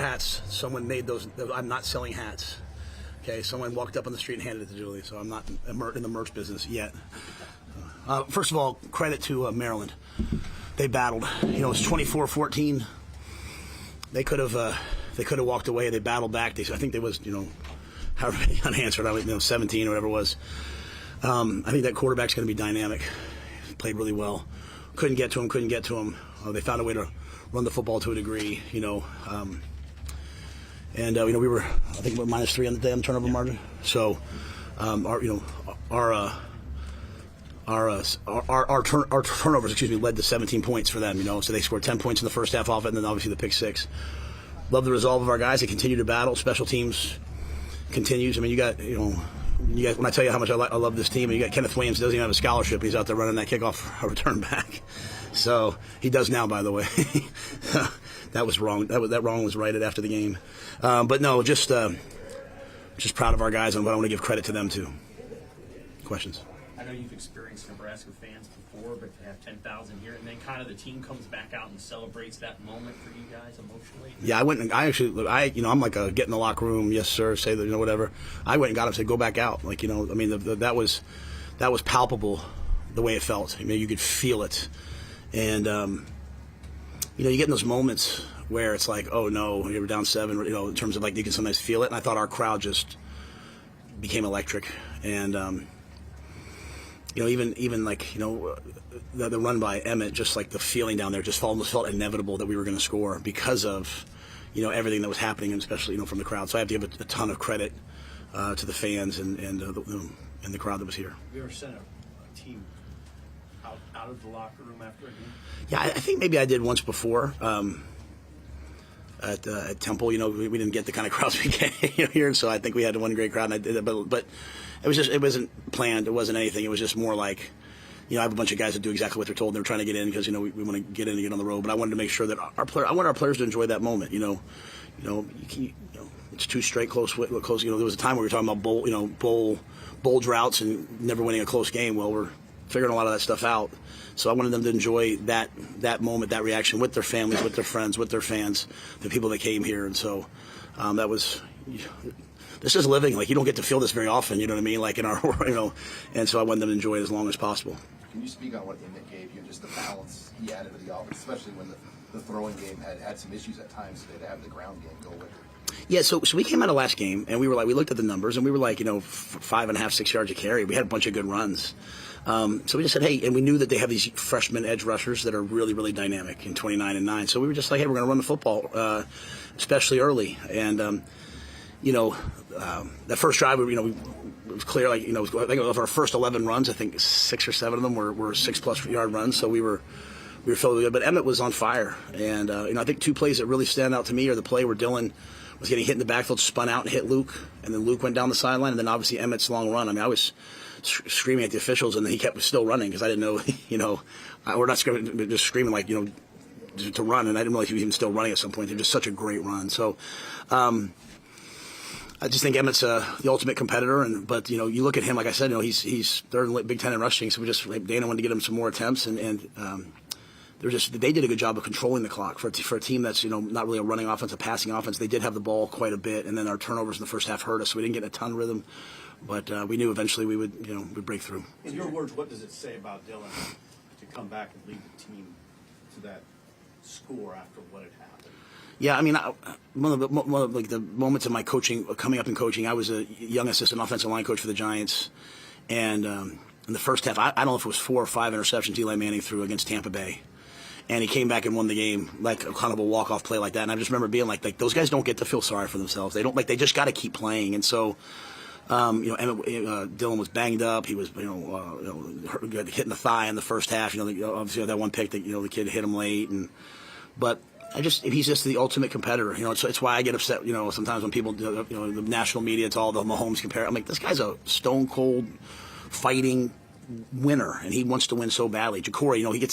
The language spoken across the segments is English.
Hats. Someone made those. I'm not selling hats. Okay, someone walked up on the street and handed it to Julie, so I'm not in the merch business yet. First of all, credit to Maryland. They battled. It was 24-14. They could have walked away. They battled back. I think there was however many unanswered. 17 or whatever it was. I think that quarterback's going to be dynamic. He played really well. Couldn't get to him. They found a way to run the football to a degree. And we were, I think, -3 on the day on the turnover margin. So, our turnovers, led to 17 points for them. So they scored 10 points in the first half off it, and then obviously the pick six. Love the resolve of our guys. They continue to battle. Special teams continues. I mean, you got when I tell you how much I love this team, and you got Kenneth Williams, who doesn't even have a scholarship. He's out there running that kickoff return back. So he does now, by the way. That was wrong. That wrong was righted after the game. But no, just proud of our guys, and I want to give credit to them too. Questions? I know you've experienced Nebraska fans before, but to have 10,000 here, and then kind of the team comes back out and celebrates that moment for you guys emotionally. Yeah, I'm like a get in the locker room, yes sir, say that, whatever. I went and got him, said go back out, that was palpable, the way it felt. I mean, you could feel it, and you get in those moments where it's like, oh no, you were down 7, in terms of you can sometimes feel it, and I thought our crowd just became electric, and even the run by Emmett, just like the feeling down there, just almost felt inevitable that we were going to score because of everything that was happening, and especially from the crowd. So I have to give a ton of credit to the fans and the crowd that was here. Have you ever sent a team out of the locker room after a game? Yeah, I think maybe I did once before. At Temple, we didn't get the kind of crowds we get here, and so I think we had one great crowd, and I did it, but it wasn't planned, it wasn't anything, it was just more like, I have a bunch of guys that do exactly what they're told, and they're trying to get in because, we want to get in and get on the road, but I wanted to make sure that I want our players to enjoy that moment, it's 2 straight close, there was a time where we were talking about bowl droughts and never winning a close game. Well, we're figuring a lot of that stuff out. So I wanted them to enjoy that moment, that reaction with their families, with their friends, with their fans, the people that came here. And so that was, this is living. You don't get to feel this very often, you know what I mean? In our, and so I wanted them to enjoy it as long as possible. Can you speak on what Emmett gave you, just the balance he added to the offense, especially when the throwing game had some issues at times today, to have the ground game go with it? Yeah, so we came out of last game, and we looked at the numbers, and we were 5.5, 6 yards a carry. We had a bunch of good runs. So we just said, hey, and we knew that they have these freshman edge rushers that are really, really dynamic in 29 and 9. So we were just like, hey, we're going to run the football, especially early. And, that first drive, it was clear, I think of our first 11 runs, I think 6 or 7 of them were 6+ yard runs. So we were feeling good. But Emmett was on fire. And, I think 2 plays that really stand out to me are the play where Dylan was getting hit in the backfield, spun out and hit Luke, and then Luke went down the sideline, and then obviously Emmett's long run. I mean, I was screaming at the officials, and then he kept still running because I didn't know, we're not screaming, just screaming to run, and I didn't realize he was even still running at some point. It was just such a great run. So I just think Emmett's the ultimate competitor, but you look at him, like I said, he's third in Big Ten in rushing, so Dana wanted to get him some more attempts, and they did a good job of controlling the clock for a team that's not really a running offense, a passing offense. They did have the ball quite a bit, and then our turnovers in the first half hurt us, so we didn't get a ton of rhythm. But we knew eventually we would we'd break through. In your words, what does it say about Dylan to come back and lead the team to that score after what had happened? Yeah, I mean, one of the moments of my coaching, coming up in coaching, I was a young assistant offensive line coach for the Giants, and in the first half, I don't know if it was 4 or 5 interceptions Eli Manning threw against Tampa Bay. And he came back and won the game, kind of a walk-off play like that. And I just remember being like those guys don't get to feel sorry for themselves. They don't, they just got to keep playing. And so, Dylan was banged up. He was, hit in the thigh in the first half. Obviously that one pick that, the kid hit him late. But he's just the ultimate competitor. It's why I get upset, sometimes when people, the national media, it's all the Mahomes compare. I'm like, this guy's a stone-cold fighting winner, and he wants to win so badly. Ja'Cory, you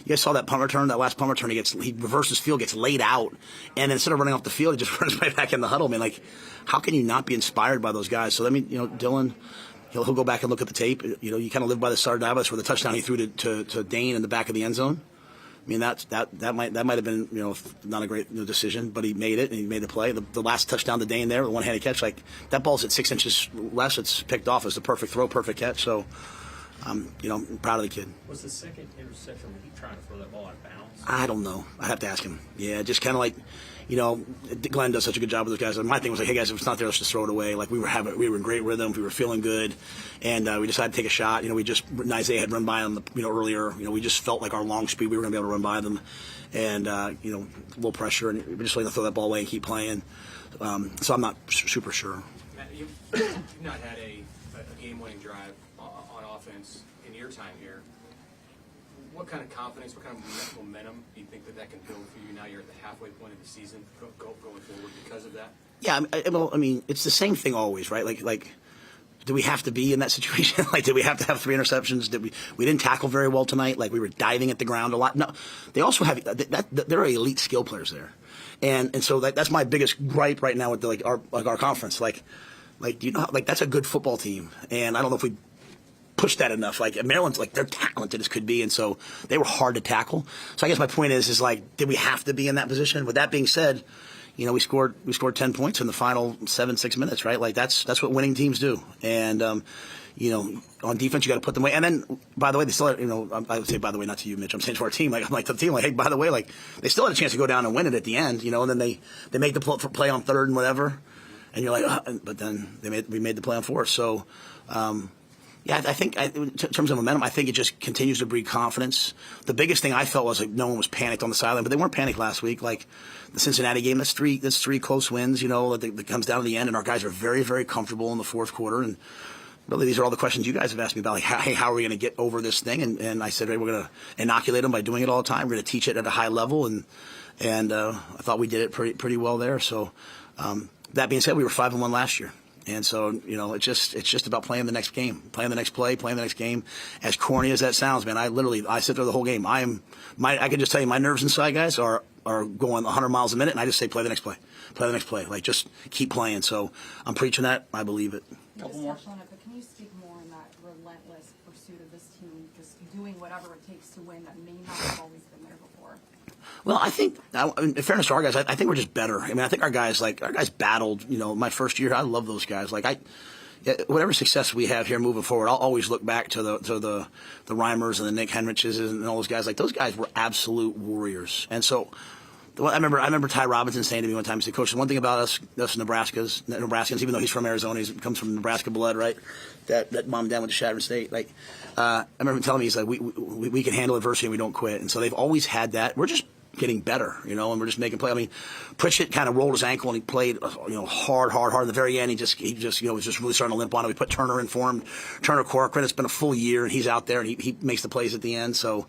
guys saw that punt return, that last punt return, he reverses field, gets laid out, and instead of running off the field, he just runs right back in the huddle. Man, how can you not be inspired by those guys? So, Dylan, he'll go back and look at the tape. You kind of live by the Sardavis where the touchdown he threw to Dane in the back of the end zone. I mean, that might have been, not a great decision, but he made it and he made the play. The last touchdown of the day in there, the one-handed catch, like that ball's at 6 inches less. It's picked off. It's the perfect throw, perfect catch. So, I'm proud of the kid. Was the second interception when he trying to throw that ball out of bounds? I don't know. I have to ask him. Yeah, just kind of like, Glenn does such a good job with those guys. And my thing was like, hey guys, if it's not there, let's just throw it away. Like we were in great rhythm, we were feeling good, and we decided to take a shot. Isaiah had run by them, earlier. We just felt like our long speed, we were going to be able to run by them, and low pressure, and we just let them throw that ball away and keep playing. So I'm not super sure. Matt, you've not had a game-winning drive on offense in your time here. What kind of confidence, what kind of momentum do you think that can build for you now? You're at the halfway point of the season going forward because of that? Yeah, I mean, it's the same thing always, right? Like, do we have to be in that situation? Like, did we have to have 3 interceptions? Did we didn't tackle very well tonight? Like, we were diving at the ground a lot. No, they also have there are elite skill players there, and so that's my biggest gripe right now with our conference. Like, that's a good football team, and I don't know if we push that enough. Like Maryland's, like they're talented as could be, and so they were hard to tackle. So I guess my point is like, did we have to be in that position? With that being said, we scored 10 points in the final 7-6 minutes, right? Like that's what winning teams do. And on defense, you got to put them away. And then, by the way, they still had, I would say, by the way, not to you, Mitch, I'm saying to our team, like I'm like to the team, like, hey, by the way, like they still had a chance to go down and win it at the end, and then they make the play on third and whatever, and you're like, but then we made the play on fourth. So. Yeah, I think in terms of momentum, I think it just continues to breed confidence. The biggest thing I felt was like no one was panicked on the sideline, but they weren't panicked last week. Like the Cincinnati game, that's three close wins, that comes down to the end, and our guys are very, very comfortable in the fourth quarter. And really, these are all the questions you guys have asked me about, like, hey, how are we going to get over this thing? And I said, hey, we're going to inoculate them by doing it all the time. We're going to teach it at a high level, and I thought we did it pretty well there. So that being said, we were 5-1 last year. And so, it's just about playing the next game, playing the next play, playing the next game. As corny as that sounds, man, I sit there the whole game. I can just tell you, my nerves inside, guys, are going 100 miles a minute, and I just say, play the next play, like just keep playing. So I'm preaching that. I believe it. Couple more. On it, but can you speak more on that relentless pursuit of this team, just doing whatever it takes to win that may not have always been there before? Well, I think, in fairness to our guys, I think we're just better. I mean, I think our guys battled, my first year. I love those guys. Whatever success we have here moving forward, I'll always look back to the Reimers and the Nick Henriches and all those guys. Like, those guys were absolute warriors. And so, I remember Ty Robinson saying to me one time, he said, Coach, the one thing about us Nebraskans, even though he's from Arizona, he comes from Nebraska blood, right? That mom and dad went to Chadron State. Like, I remember him telling me, he's like, we can handle adversity and we don't quit. And so they've always had that. We're just getting better, and we're just making play. I mean, Pritchett kind of rolled his ankle and he played, hard. At the very end, he just was just really starting to limp on it. We put Turner in for him. Turner Corcoran, it's been a full year, and he's out there and he makes the plays at the end. So,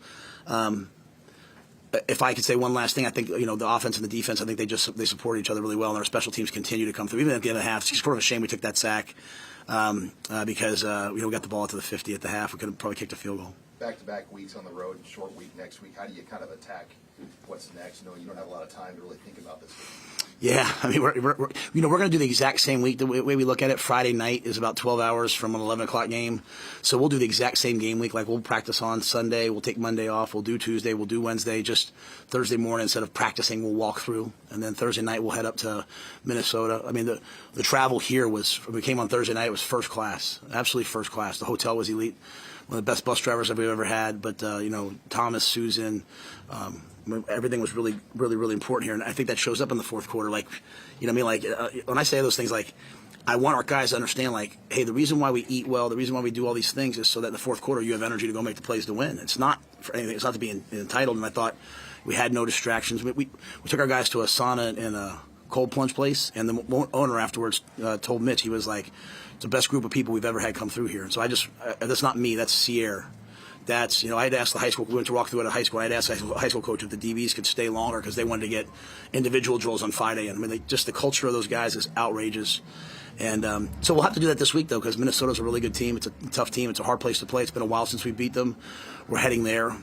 if I could say one last thing, I think, the offense and the defense, I think they support each other really well, and our special teams continue to come through. Even at the end of the half, it's sort of a shame we took that sack because we got the ball to the 50 at the half. We could have probably kicked a field goal. Back-to-back weeks on the road, short week next week. How do you kind of attack what's next? You don't have a lot of time to really think about this. Yeah, I mean, we're going to do the exact same week. The way we look at it, Friday night is about 12 hours from an 11 o'clock game. So we'll do the exact same game week. Like, we'll practice on Sunday. We'll take Monday off. We'll do Tuesday. We'll do Wednesday. Just Thursday morning, instead of practicing, we'll walk through. And then Thursday night, we'll head up to Minnesota. I mean, the travel here we came on Thursday night, it was first class. Absolutely first class. The hotel was elite. One of the best bus drivers we've ever had. But, Thomas, Susan, everything was really, really, really important here. And I think that shows up in the fourth quarter. Like, when I say those things, like, I want our guys to understand, like, hey, the reason why we eat well, the reason why we do all these things is so that in the fourth quarter you have energy to go make the plays to win. It's not for anything. It's not to be entitled. And I thought we had no distractions. We took our guys to a sauna and a cold plunge place, and the owner afterwards told Mitch, he was like, it's the best group of people we've ever had come through here. And so that's not me, that's Sierra. That's, I had asked the high school, we went to walk through at a high school, I had asked the high school coach if the DBs could stay longer because they wanted to get individual drills on Friday. And I mean, just the culture of those guys is outrageous. And so we'll have to do that this week, though, because Minnesota's a really good team. It's a tough team. It's a hard place to play. It's been a while since we beat them. We're heading there.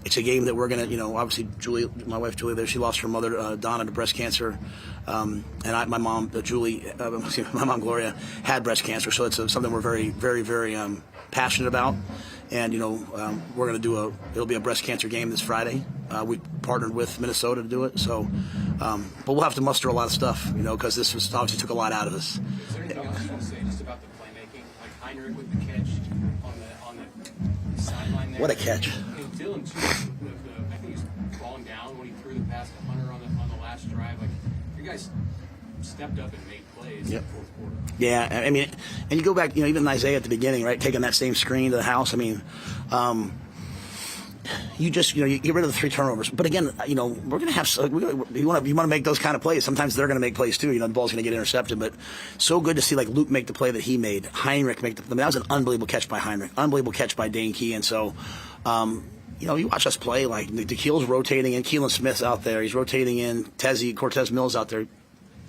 It's a game that we're going to, obviously, Julie, my wife Julie there, she lost her mother, Donna, to breast cancer. And my mom, my mom, Gloria, had breast cancer. So it's something we're very, very, very passionate about. And we're going to it'll be a breast cancer game this Friday. We partnered with Minnesota to do it. So, but we'll have to muster a lot of stuff, because this was obviously took a lot out of us. Is there anything else you want to say just about the playmaking? Like Heinrich with the catch on the sideline there. What a catch! And Dylan too. I think he was falling down when he threw the pass to Hunter on the last drive. Like you guys stepped up and made plays Yep. in the fourth quarter. Yeah, I mean, and you go back, even Isaiah at the beginning, right, taking that same screen to the house. I mean, you just, you get rid of the 3 turnovers. But again, we're going to have, you want to make those kind of plays. Sometimes they're going to make plays too. The ball's going to get intercepted. But so good to see like Luke make the play that he made, Heinrich make that was an unbelievable catch by Heinrich, unbelievable catch by Dane Key. And so, you watch us play, like DeKeel's rotating in, Keelan Smith's out there, he's rotating in, Cortez Mills out there,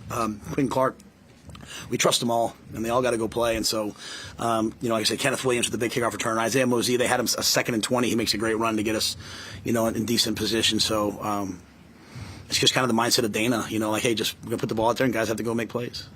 Quinn Clark. We trust them all, and they all got to go play. And so, like I said, Kenneth Williams with the big kickoff return. Isaiah Mosey, they had him a 2nd and 20. He makes a great run to get us, in decent position. So it's just kind of the mindset of Dana, like, hey, just we're going to put the ball out there, and guys have to go make plays.